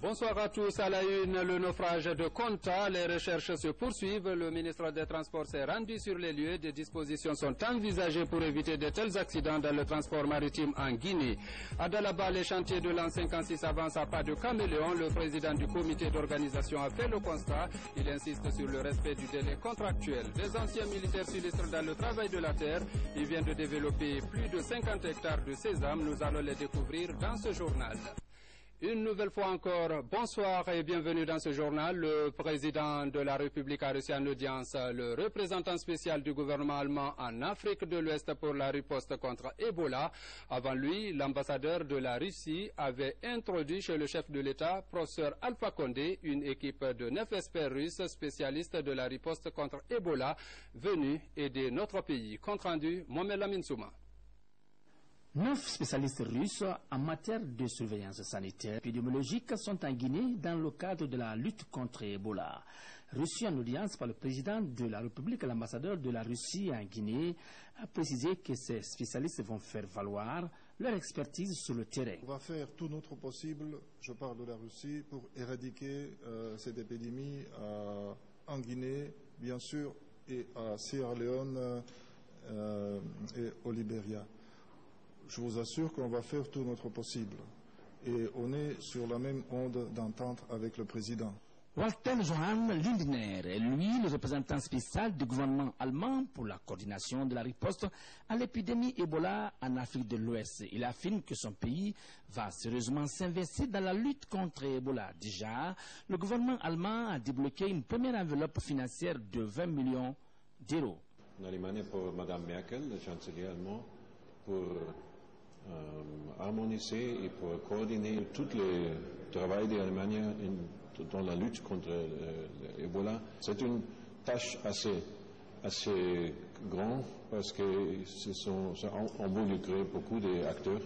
Bonsoir à tous. À la une, le naufrage de Konta. Les recherches se poursuivent. Le ministre des Transports s'est rendu sur les lieux. Des dispositions sont envisagées pour éviter de tels accidents dans le transport maritime en Guinée. À Dalaba, les chantiers de l'an 56 avancent à pas de caméléon. Le président du comité d'organisation a fait le constat. Il insiste sur le respect du délai contractuel. Des anciens militaires s'illustrent dans le travail de la terre. Ils viennent de développer plus de 50 hectares de sésame. Nous allons les découvrir dans ce journal. Une nouvelle fois encore, bonsoir et bienvenue dans ce journal. Le président de la République a reçu en audience le représentant spécial du gouvernement allemand en Afrique de l'Ouest pour la riposte contre Ebola. Avant lui, l'ambassadeur de la Russie avait introduit chez le chef de l'État, professeur Alpha Condé, une équipe de 9 experts russes spécialistes de la riposte contre Ebola venus aider notre pays. Compte rendu, Mohamed Lamine Souma. 9 spécialistes russes en matière de surveillance sanitaire et épidémiologique sont en Guinée dans le cadre de la lutte contre Ebola. Reçu en audience par le président de la République, l'ambassadeur de la Russie en Guinée a précisé que ces spécialistes vont faire valoir leur expertise sur le terrain. On va faire tout notre possible, je parle de la Russie, pour éradiquer cette épidémie en Guinée, bien sûr, et à Sierra Leone et au Libéria. Je vous assure qu'on va faire tout notre possible. Et on est sur la même onde d'entente avec le président. Walter Johann Lindner est lui le représentant spécial du gouvernement allemand pour la coordination de la riposte à l'épidémie Ebola en Afrique de l'Ouest. Il affirme que son pays va sérieusement s'investir dans la lutte contre Ebola. Déjà, le gouvernement allemand a débloqué une première enveloppe financière de 20 millions d'euros. En Allemagne pour Mme Merkel, le chancelier allemand, pour harmoniser et pour coordonner tout le travail d'Allemagne dans la lutte contre l'Ebola. C'est une tâche assez grande parce que ça involucre beaucoup d'acteurs,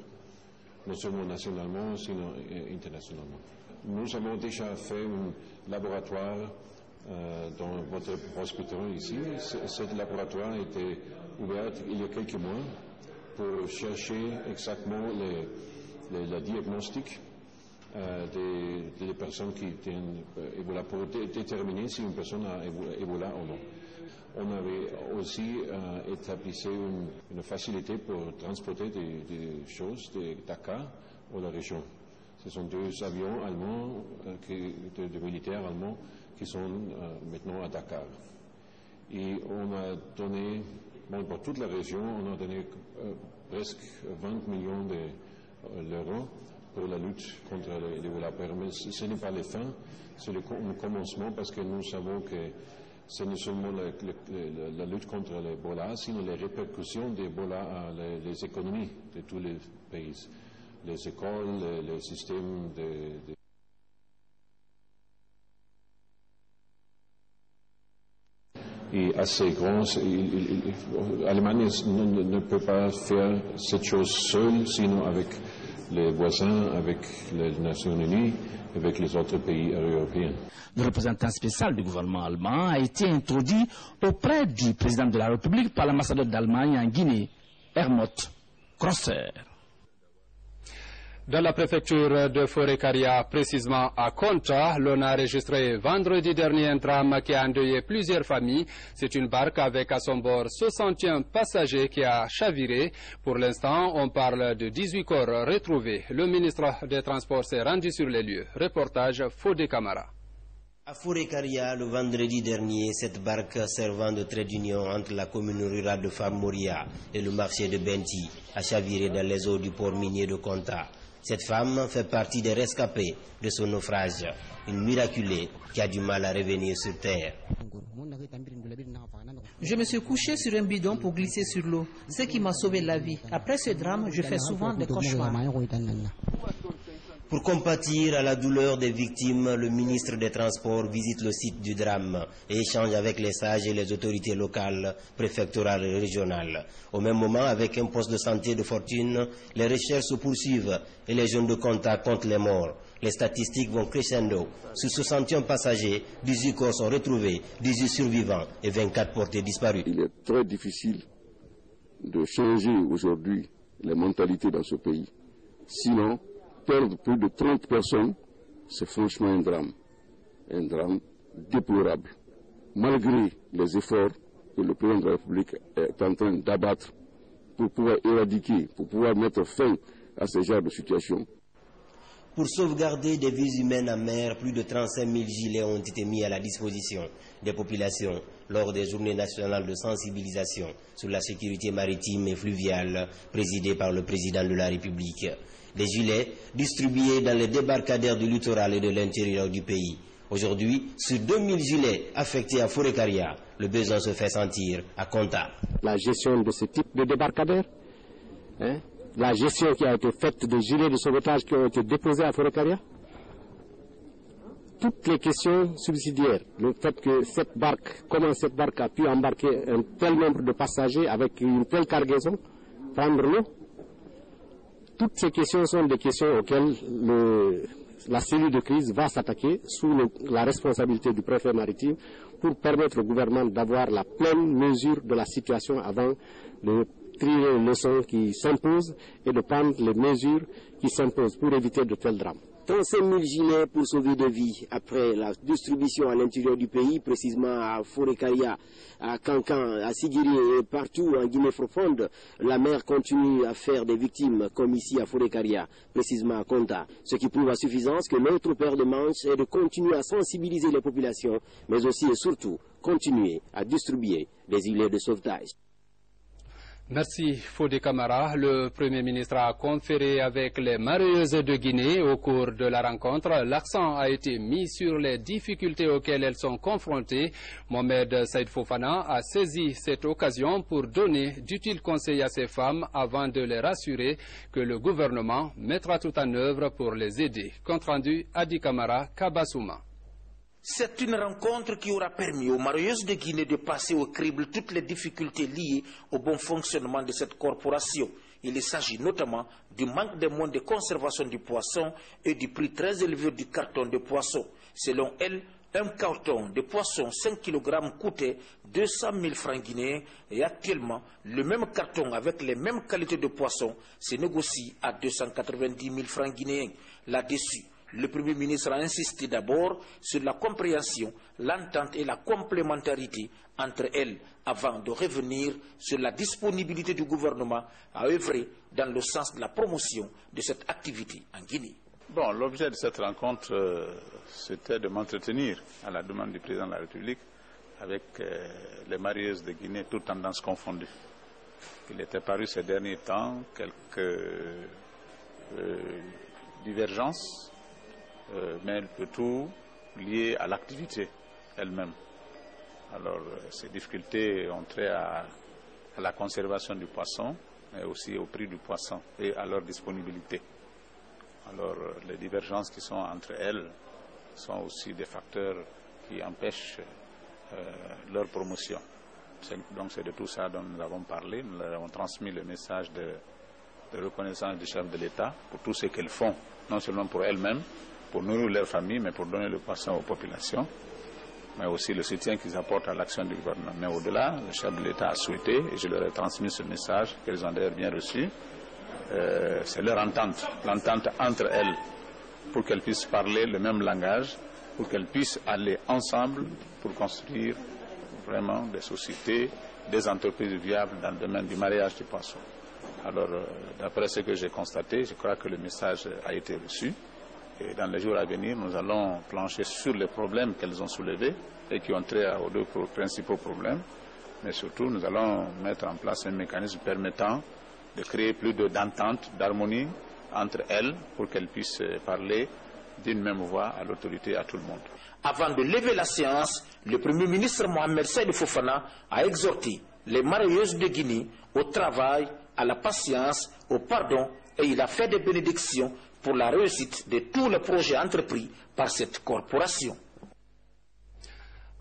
non seulement nationalement, sinon internationalement. Nous avons déjà fait un laboratoire dans votre hôpital ici. Ce laboratoire a été ouvert il y a quelques mois pour chercher exactement le diagnostic des personnes qui ont Ebola, pour déterminer si une personne a Ebola ou non. On avait aussi établi une facilité pour transporter des choses de Dakar ou la région. Ce sont 2 avions allemands, de militaires allemands, qui sont maintenant à Dakar. Et on a donné, pour toute la région, on a donné presque 20 millions d'euros pour la lutte contre l'Ebola. Mais ce n'est pas la fin, c'est le commencement, parce que nous savons que ce n'est seulement la lutte contre l'Ebola, sinon les répercussions d'Ebola à les économies de tous les pays, les écoles, les systèmes de et assez grand. L'Allemagne ne peut pas faire cette chose seule, sinon avec les voisins, avec les Nations Unies, avec les autres pays européens. Le représentant spécial du gouvernement allemand a été introduit auprès du président de la République par l'ambassadeur d'Allemagne en Guinée, Helmut Krosser. Dans la préfecture de Forêt-Caria, précisément à Konta, l'on a enregistré vendredi dernier un drame qui a endeuillé plusieurs familles. C'est une barque avec à son bord 61 passagers qui a chaviré. Pour l'instant, on parle de 18 corps retrouvés. Le ministre des Transports s'est rendu sur les lieux. Reportage Fodé Camara. À Forêt-Caria, le vendredi dernier, cette barque servant de trait d'union entre la commune rurale de Famoria et le marché de Benti a chaviré dans les eaux du port minier de Konta. Cette femme fait partie des rescapés de son naufrage, une miraculée qui a du mal à revenir sur terre. Je me suis couché sur un bidon pour glisser sur l'eau, ce qui m'a sauvé la vie. Après ce drame, je fais souvent des cauchemars. Pour compatir à la douleur des victimes, le ministre des Transports visite le site du drame et échange avec les sages et les autorités locales, préfectorales et régionales. Au même moment, avec un poste de santé de fortune, les recherches se poursuivent et les zones de contact comptent les morts. Les statistiques vont crescendo. Sur 61 passagers, 18 corps sont retrouvés, 18 survivants et 24 portés disparus. Il est très difficile de changer aujourd'hui les mentalités dans ce pays. Sinon, perdre plus de 30 personnes, c'est franchement un drame déplorable. Malgré les efforts que le président de la République est en train d'abattre pour pouvoir éradiquer, pour pouvoir mettre fin à ce genre de situation. Pour sauvegarder des vies humaines en mer, plus de 35 000 gilets ont été mis à la disposition des populations lors des journées nationales de sensibilisation sur la sécurité maritime et fluviale présidées par le président de la République. Des gilets distribués dans les débarcadères du littoral et de l'intérieur du pays. Aujourd'hui, sur 2000 gilets affectés à Forécaria, le besoin se fait sentir à Konta. La gestion de ce type de débarcadère, la gestion qui a été faite des gilets de sauvetage qui ont été déposés à Forécaria, toutes les questions subsidiaires, le fait que comment cette barque a pu embarquer un tel nombre de passagers avec une telle cargaison, prendre l'eau, toutes ces questions sont des questions auxquelles la cellule de crise va s'attaquer sous la responsabilité du préfet maritime pour permettre au gouvernement d'avoir la pleine mesure de la situation avant de tirer les leçons qui s'imposent et de prendre les mesures qui s'imposent pour éviter de tels drames. 35 000 gilets pour sauver des vies après la distribution à l'intérieur du pays, précisément à Forécaria, à Kankan, à Sigiri et partout en Guinée profonde. La mer continue à faire des victimes comme ici à Forécaria, précisément à Konta. Ce qui prouve à suffisance que notre paire de manches est de continuer à sensibiliser les populations, mais aussi et surtout continuer à distribuer des gilets de sauvetage. Merci Fodé Camara. Le Premier ministre a conféré avec les mareyeuses de Guinée au cours de la rencontre. L'accent a été mis sur les difficultés auxquelles elles sont confrontées. Mohamed Saïd Fofana a saisi cette occasion pour donner d'utiles conseils à ces femmes avant de les rassurer que le gouvernement mettra tout en œuvre pour les aider. Compte rendu Adi Camara, Kabasouma. C'est une rencontre qui aura permis aux mareyeuses de Guinée de passer au crible toutes les difficultés liées au bon fonctionnement de cette corporation. Il s'agit notamment du manque de moyens de conservation du poisson et du prix très élevé du carton de poisson. Selon elle, un carton de poisson 5 kg coûtait 200 000 francs guinéens et actuellement, le même carton avec les mêmes qualités de poisson se négocie à 290 000 francs guinéens. Là-dessus, le Premier ministre a insisté d'abord sur la compréhension, l'entente et la complémentarité entre elles avant de revenir sur la disponibilité du gouvernement à œuvrer dans le sens de la promotion de cette activité en Guinée. Bon, l'objet de cette rencontre, c'était de m'entretenir à la demande du président de la République avec les mareyeuses de Guinée, toutes tendances confondues. Il était paru ces derniers temps quelques divergences, mais le tout lié à l'activité elle-même. Alors, ces difficultés ont trait à la conservation du poisson, mais aussi au prix du poisson et à leur disponibilité. Alors, les divergences qui sont entre elles sont aussi des facteurs qui empêchent leur promotion. Donc, c'est de tout ça dont nous avons parlé. Nous leur avons transmis le message de reconnaissance du chef de l'État pour tout ce qu'elles font, non seulement pour elles-mêmes, pour nourrir leur famille, mais pour donner le poisson aux populations, mais aussi le soutien qu'ils apportent à l'action du gouvernement. Mais au-delà, le chef de l'État a souhaité, et je leur ai transmis ce message, qu'elles ont d'ailleurs bien reçu, c'est leur entente, l'entente entre elles, pour qu'elles puissent parler le même langage, pour qu'elles puissent aller ensemble pour construire vraiment des sociétés, des entreprises viables dans le domaine du mareyage du poisson. Alors, d'après ce que j'ai constaté, je crois que le message a été reçu. Et dans les jours à venir, nous allons plancher sur les problèmes qu'elles ont soulevés et qui ont trait aux deux principaux problèmes. Mais surtout, nous allons mettre en place un mécanisme permettant de créer plus d'entente, d'harmonie entre elles pour qu'elles puissent parler d'une même voix à l'autorité, à tout le monde. Avant de lever la séance, le Premier ministre Mohamed Saïd Fofana a exhorté les mareyeuses de Guinée au travail, à la patience, au pardon, et il a fait des bénédictions pour la réussite de tous les projets entrepris par cette corporation.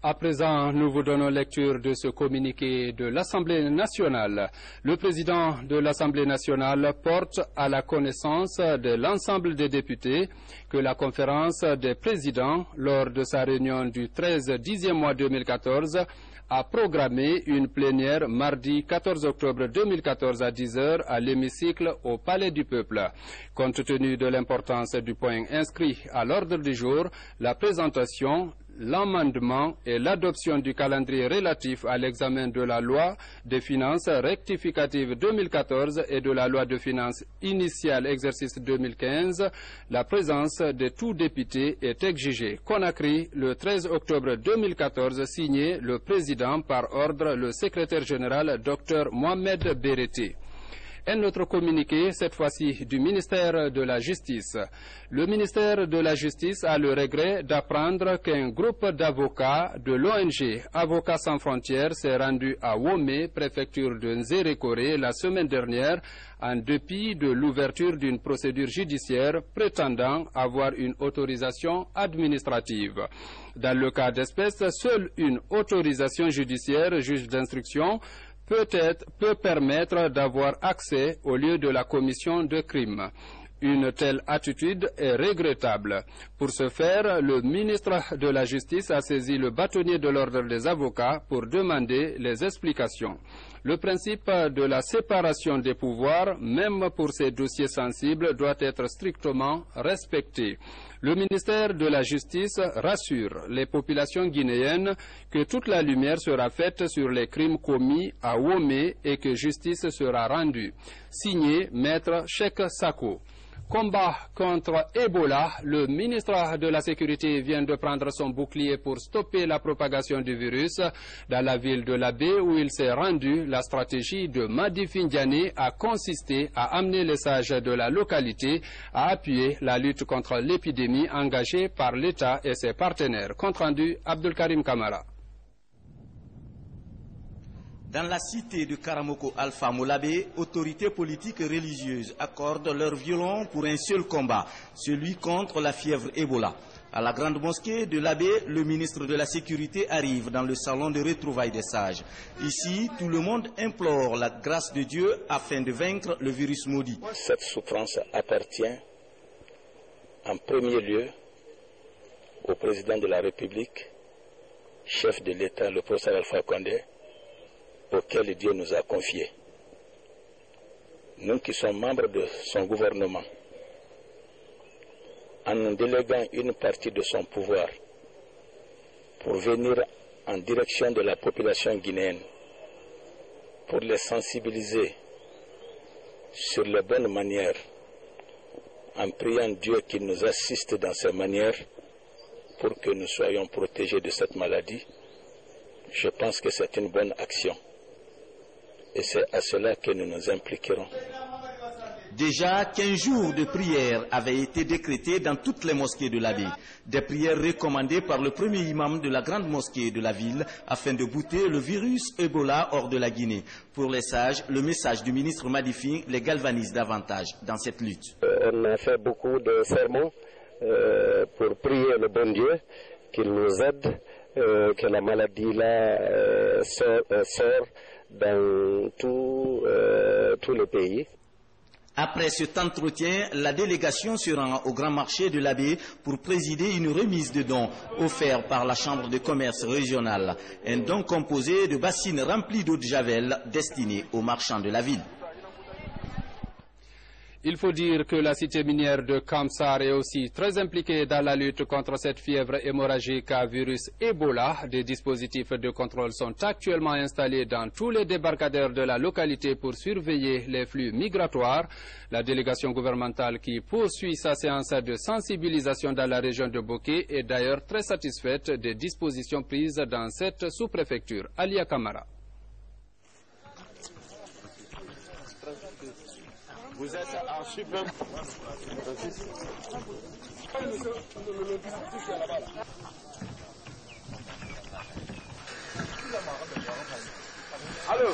À présent, nous vous donnons lecture de ce communiqué de l'Assemblée nationale. Le président de l'Assemblée nationale porte à la connaissance de l'ensemble des députés que la conférence des présidents, lors de sa réunion du 13-10e mois 2014, a programmé une plénière mardi 14 octobre 2014 à 10 h à l'hémicycle au Palais du Peuple. Compte tenu de l'importance du point inscrit à l'ordre du jour, la présentation, l'amendement et l'adoption du calendrier relatif à l'examen de la loi des finances rectificative 2014 et de la loi de finances initiale exercice 2015, la présence de tout député est exigée. Conakry, le 13 octobre 2014, signé le président par ordre le secrétaire général Dr Mohamed Berete. Un autre communiqué, cette fois-ci du ministère de la Justice. Le ministère de la Justice a le regret d'apprendre qu'un groupe d'avocats de l'ONG Avocats sans frontières s'est rendu à Womé, préfecture de Nzérékoré, la semaine dernière, en dépit de l'ouverture d'une procédure judiciaire prétendant avoir une autorisation administrative. Dans le cas d'espèce, seule une autorisation judiciaire, juge d'instruction, peut permettre d'avoir accès au lieu de la commission de crime. Une telle attitude est regrettable. Pour ce faire, le ministre de la Justice a saisi le bâtonnier de l'ordre des avocats pour demander les explications. Le principe de la séparation des pouvoirs, même pour ces dossiers sensibles, doit être strictement respecté. Le ministère de la Justice rassure les populations guinéennes que toute la lumière sera faite sur les crimes commis à Womé et que justice sera rendue. Signé Maître Cheikh Sako. Combat contre Ebola, le ministre de la Sécurité vient de prendre son bouclier pour stopper la propagation du virus. Dans la ville de Labé où il s'est rendu, la stratégie de Madi Findiane a consisté à amener les sages de la localité à appuyer la lutte contre l'épidémie engagée par l'État et ses partenaires. Compte rendu, Abdelkarim Kamara. Dans la cité de Karamoko Alpha Molabé, autorités politiques et religieuses accordent leur violon pour un seul combat, celui contre la fièvre Ebola. À la grande mosquée de l'Abbé, le ministre de la Sécurité arrive dans le salon de retrouvailles des sages. Ici, tout le monde implore la grâce de Dieu afin de vaincre le virus maudit. Cette souffrance appartient en premier lieu au président de la République, chef de l'État, le professeur Alpha Condé, auquel Dieu nous a confiés. Nous qui sommes membres de son gouvernement, en nous déléguant une partie de son pouvoir pour venir en direction de la population guinéenne, pour les sensibiliser sur les bonnes manières, en priant Dieu qu'il nous assiste dans ces manières pour que nous soyons protégés de cette maladie, je pense que c'est une bonne action. Et c'est à cela que nous nous impliquerons. Déjà 15 jours de prières avaient été décrétés dans toutes les mosquées de la ville. Des prières recommandées par le premier imam de la grande mosquée de la ville afin de bouter le virus Ebola hors de la Guinée. Pour les sages, le message du ministre Madifin les galvanise davantage dans cette lutte. On a fait beaucoup de sermons pour prier le bon Dieu qu'il nous aide, que la maladie-là sort dans tout le pays. Après cet entretien, la délégation se rend au grand marché de l'Abbé pour présider une remise de dons offerte par la Chambre de commerce régionale. Un don composé de bassines remplies d'eau de javel destinées aux marchands de la ville. Il faut dire que la cité minière de Kamsar est aussi très impliquée dans la lutte contre cette fièvre hémorragique à virus Ebola. Des dispositifs de contrôle sont actuellement installés dans tous les débarcadères de la localité pour surveiller les flux migratoires. La délégation gouvernementale qui poursuit sa séance de sensibilisation dans la région de Boké est d'ailleurs très satisfaite des dispositions prises dans cette sous-préfecture. Alia Kamara. Vous êtes en super. Allô.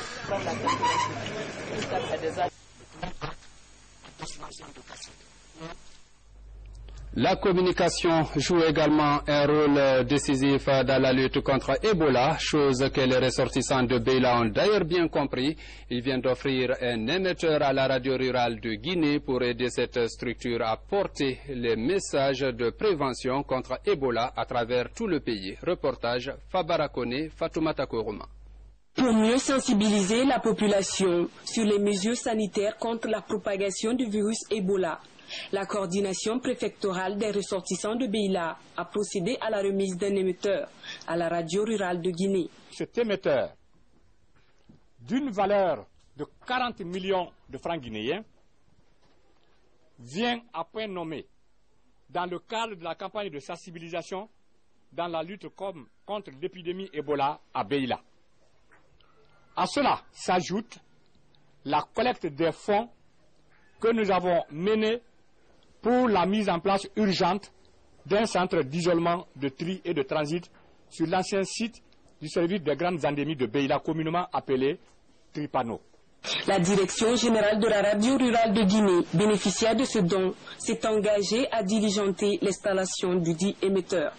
La communication joue également un rôle décisif dans la lutte contre Ebola, chose que les ressortissants de Beila ont d'ailleurs bien compris. Ils viennent d'offrir un émetteur à la radio rurale de Guinée pour aider cette structure à porter les messages de prévention contre Ebola à travers tout le pays. Reportage Fabarakone, Fatoumata Koroma. Pour mieux sensibiliser la population sur les mesures sanitaires contre la propagation du virus Ebola, la coordination préfectorale des ressortissants de Beila a procédé à la remise d'un émetteur à la radio rurale de Guinée. Cet émetteur, d'une valeur de 40 millions de francs guinéens, vient à point nommé dans le cadre de la campagne de sensibilisation dans la lutte contre l'épidémie Ebola à Beila. À cela s'ajoute la collecte des fonds que nous avons menée pour la mise en place urgente d'un centre d'isolement, de tri et de transit sur l'ancien site du service des grandes endémies de Beila, communément appelé Tripano. La direction générale de la radio rurale de Guinée, bénéficiaire de ce don, s'est engagée à diligenter l'installation du dit émetteur.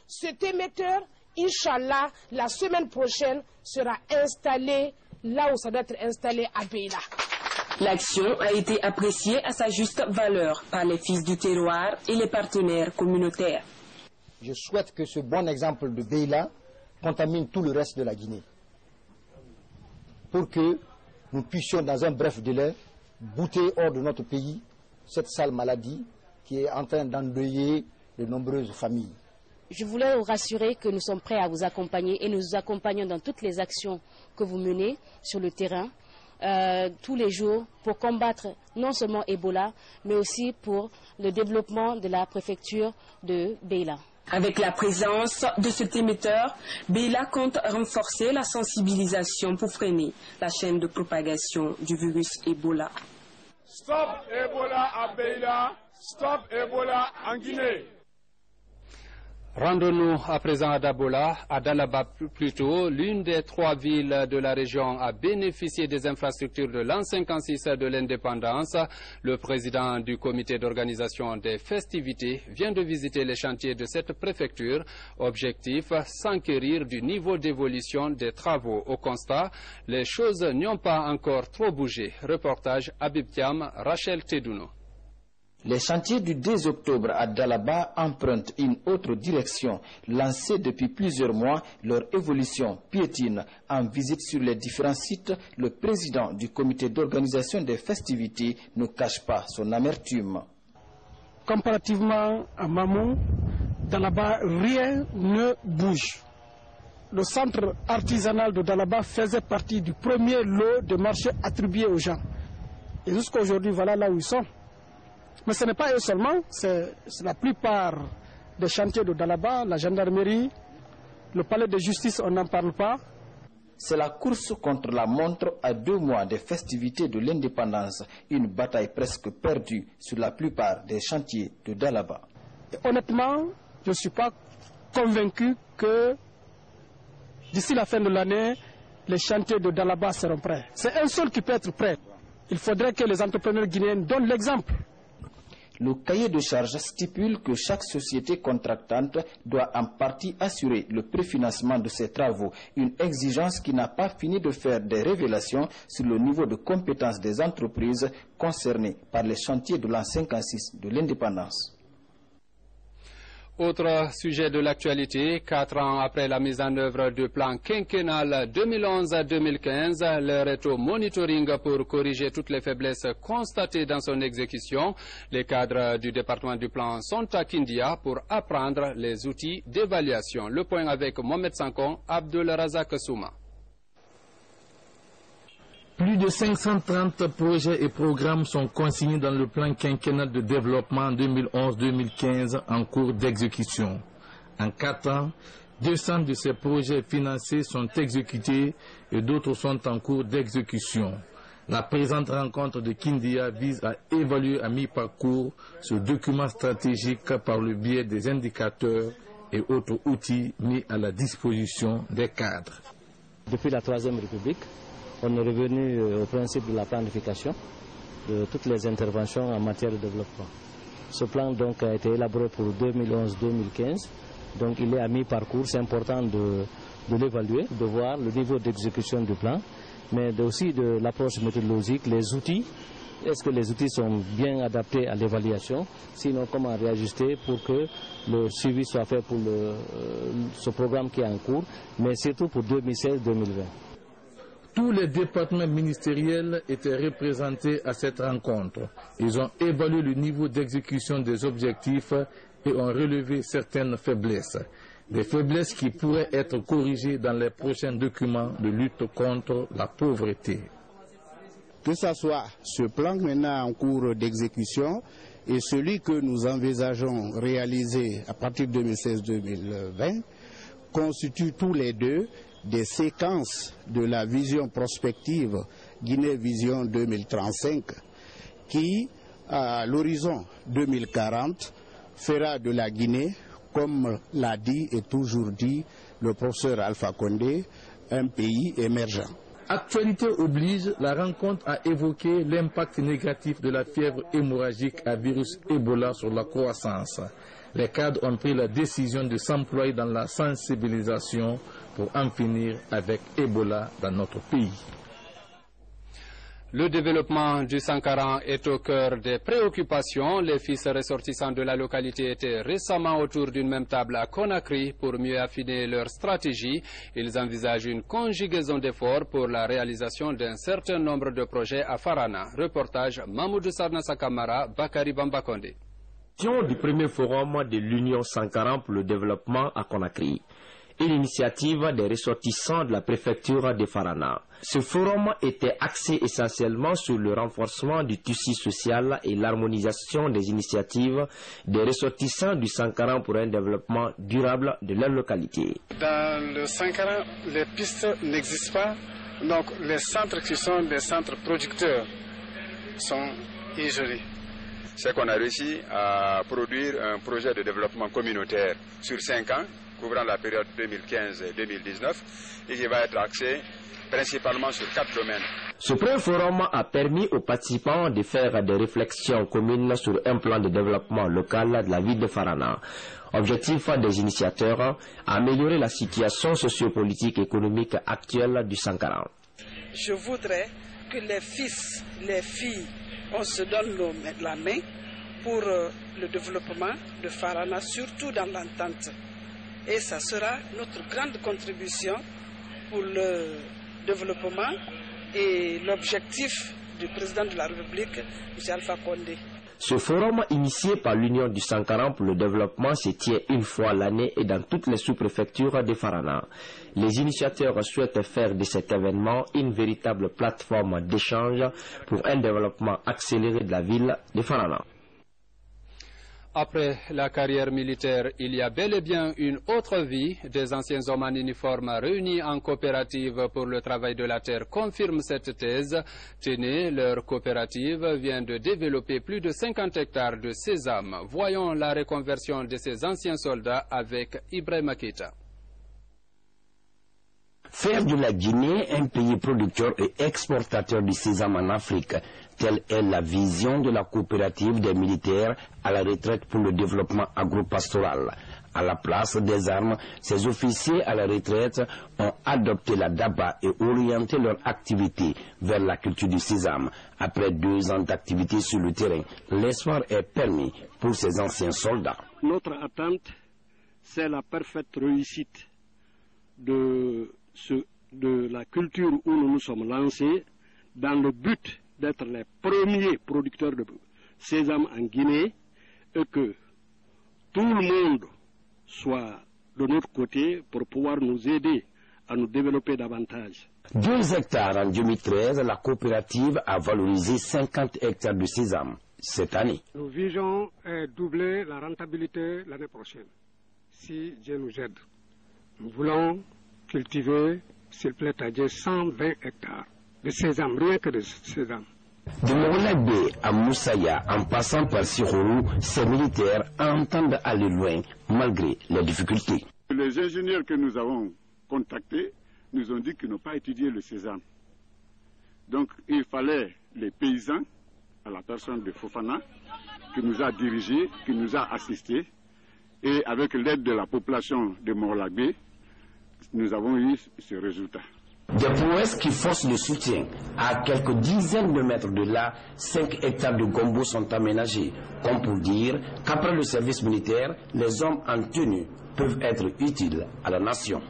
Cet émetteur, Inch'Allah, la semaine prochaine, sera installé là où ça doit être installé à Beila. L'action a été appréciée à sa juste valeur par les fils du terroir et les partenaires communautaires. Je souhaite que ce bon exemple de Beila contamine tout le reste de la Guinée, pour que nous puissions dans un bref délai bouter hors de notre pays cette sale maladie qui est en train d'endeuiller de nombreuses familles. Je voulais vous rassurer que nous sommes prêts à vous accompagner et nous vous accompagnons dans toutes les actions que vous menez sur le terrain. Tous les jours pour combattre non seulement Ebola, mais aussi pour le développement de la préfecture de Beila. Avec la présence de cet émetteur, Beila compte renforcer la sensibilisation pour freiner la chaîne de propagation du virus Ebola. Stop Ebola à Beila, stop Ebola en Guinée. Rendons-nous à présent à Dalaba plutôt. L'une des 3 villes de la région a bénéficié des infrastructures de l'an 56 de l'indépendance. Le président du comité d'organisation des festivités vient de visiter les chantiers de cette préfecture. Objectif, s'enquérir du niveau d'évolution des travaux. Au constat, les choses n'y ont pas encore trop bougé. Reportage Habib Thiam, Rachel Tedouno. Les chantiers du 2 octobre à Dalaba empruntent une autre direction. Lancés depuis plusieurs mois, leur évolution piétine. En visite sur les différents sites, le président du comité d'organisation des festivités ne cache pas son amertume. Comparativement à Mamou, Dalaba, rien ne bouge. Le centre artisanal de Dalaba faisait partie du premier lot de marchés attribués aux gens. Et jusqu'à aujourd'hui, voilà là où ils sont. Mais ce n'est pas eux seulement, c'est la plupart des chantiers de Dalaba, la gendarmerie, le palais de justice, on n'en parle pas. C'est la course contre la montre à 2 mois des festivités de l'indépendance, une bataille presque perdue sur la plupart des chantiers de Dalaba. Honnêtement, je ne suis pas convaincu que d'ici la fin de l'année, les chantiers de Dalaba seront prêts. C'est un seul qui peut être prêt. Il faudrait que les entrepreneurs guinéens donnent l'exemple. Le cahier de charges stipule que chaque société contractante doit en partie assurer le préfinancement de ses travaux, une exigence qui n'a pas fini de faire des révélations sur le niveau de compétence des entreprises concernées par les chantiers de l'an 56 de l'indépendance. Autre sujet de l'actualité, 4 ans après la mise en œuvre du plan quinquennal 2011-2015, l'heure est au monitoring pour corriger toutes les faiblesses constatées dans son exécution. Les cadres du département du plan sont à Kindia pour apprendre les outils d'évaluation. Le point avec Mohamed Sankon, Abdul Razak Souma. Plus de 530 projets et programmes sont consignés dans le plan quinquennal de développement 2011-2015 en cours d'exécution. En 4 ans, 200 de ces projets financés sont exécutés et d'autres sont en cours d'exécution. La présente rencontre de Kindia vise à évaluer à mi-parcours ce document stratégique par le biais des indicateurs et autres outils mis à la disposition des cadres. Depuis la Troisième République, on est revenu au principe de la planification de toutes les interventions en matière de développement. Ce plan donc a été élaboré pour 2011-2015. Donc il est à mi-parcours. C'est important de l'évaluer, de voir le niveau d'exécution du plan, mais aussi de l'approche méthodologique, les outils. Est-ce que les outils sont bien adaptés à l'évaluation? Sinon, comment réajuster pour que le suivi soit fait pour ce programme qui est en cours, mais surtout pour 2016-2020. Tous les départements ministériels étaient représentés à cette rencontre. Ils ont évalué le niveau d'exécution des objectifs et ont relevé certaines faiblesses. Des faiblesses qui pourraient être corrigées dans les prochains documents de lutte contre la pauvreté. Que ce soit ce plan maintenant en cours d'exécution et celui que nous envisageons réaliser à partir de 2016-2020 constituent tous les deux des séquences de la vision prospective Guinée Vision 2035 qui, à l'horizon 2040, fera de la Guinée, comme l'a dit et toujours dit le professeur Alpha Condé, un pays émergent. Actualité oblige, la rencontre a évoqué l'impact négatif de la fièvre hémorragique à virus Ebola sur la croissance. Les cadres ont pris la décision de s'employer dans la sensibilisation pour en finir avec Ebola dans notre pays. Le développement du Sankaran est au cœur des préoccupations. Les fils ressortissants de la localité étaient récemment autour d'une même table à Conakry pour mieux affiner leur stratégie. Ils envisagent une conjugaison d'efforts pour la réalisation d'un certain nombre de projets à Farana. Reportage Mamoudou Sarnassa Kamara, Bakari Bambakonde. Du premier forum de l'Union Sankaran pour le développement à Conakry et l'initiative des ressortissants de la préfecture de Farana. Ce forum était axé essentiellement sur le renforcement du tissu social et l'harmonisation des initiatives des ressortissants du Sankaran pour un développement durable de leur localité. Dans le Sankaran, les pistes n'existent pas, donc les centres qui sont des centres producteurs sont isolés. C'est qu'on a réussi à produire un projet de développement communautaire sur 5 ans, couvrant la période 2015-2019, et qui va être axé principalement sur 4 domaines. Ce premier forum a permis aux participants de faire des réflexions communes sur un plan de développement local de la ville de Farana. Objectif des initiateurs, améliorer la situation sociopolitique et économique actuelle du Sankaran. Je voudrais que les fils, les filles, on se donne la main pour le développement de Farana, surtout dans l'entente. Et ça sera notre grande contribution pour le développement et l'objectif du président de la République, M. Alpha Condé. Ce forum initié par l'Union du Sankaran pour le développement se tient une fois l'année et dans toutes les sous-préfectures de Farana. Les initiateurs souhaitent faire de cet événement une véritable plateforme d'échange pour un développement accéléré de la ville de Farana. Après la carrière militaire, il y a bel et bien une autre vie. Des anciens hommes en uniforme réunis en coopérative pour le travail de la terre confirment cette thèse. Tenez, leur coopérative vient de développer plus de 50 hectares de sésame. Voyons la reconversion de ces anciens soldats avec Ibrahima Keita. Faire de la Guinée un pays producteur et exportateur de sésame en Afrique, telle est la vision de la coopérative des militaires à la retraite pour le développement agropastoral. À la place des armes, ces officiers à la retraite ont adopté la DABA et orienté leur activité vers la culture du sésame. Après 2 ans d'activité sur le terrain, l'espoir est permis pour ces anciens soldats. Notre attente, c'est la parfaite réussite de la culture où nous nous sommes lancés dans le but d'être les premiers producteurs de sésame en Guinée et que tout le monde soit de notre côté pour pouvoir nous aider à nous développer davantage. 2 hectares en 2013, la coopérative a valorisé 50 hectares de sésame cette année. Nous visons doubler la rentabilité l'année prochaine, si Dieu nous aide. Nous voulons cultiver, s'il plaît à Dieu, 120 hectares de sésame, rien que de sésame. De Moulabé à Moussaya, en passant par Sirorou, ces militaires entendent aller loin, malgré les difficultés. Les ingénieurs que nous avons contactés nous ont dit qu'ils n'ont pas étudié le sésame. Donc il fallait les paysans à la personne de Fofana, qui nous a dirigés, qui nous a assistés, et avec l'aide de la population de Morlagbé, nous avons eu ce résultat. Des prouesses qui forcent le soutien. À quelques dizaines de mètres de là, 5 hectares de gombo sont aménagés, comme pour dire qu'après le service militaire, les hommes en tenue peuvent être utiles à la nation.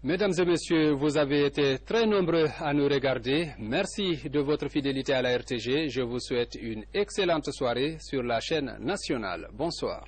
Mesdames et messieurs, vous avez été très nombreux à nous regarder. Merci de votre fidélité à la RTG. Je vous souhaite une excellente soirée sur la chaîne nationale. Bonsoir.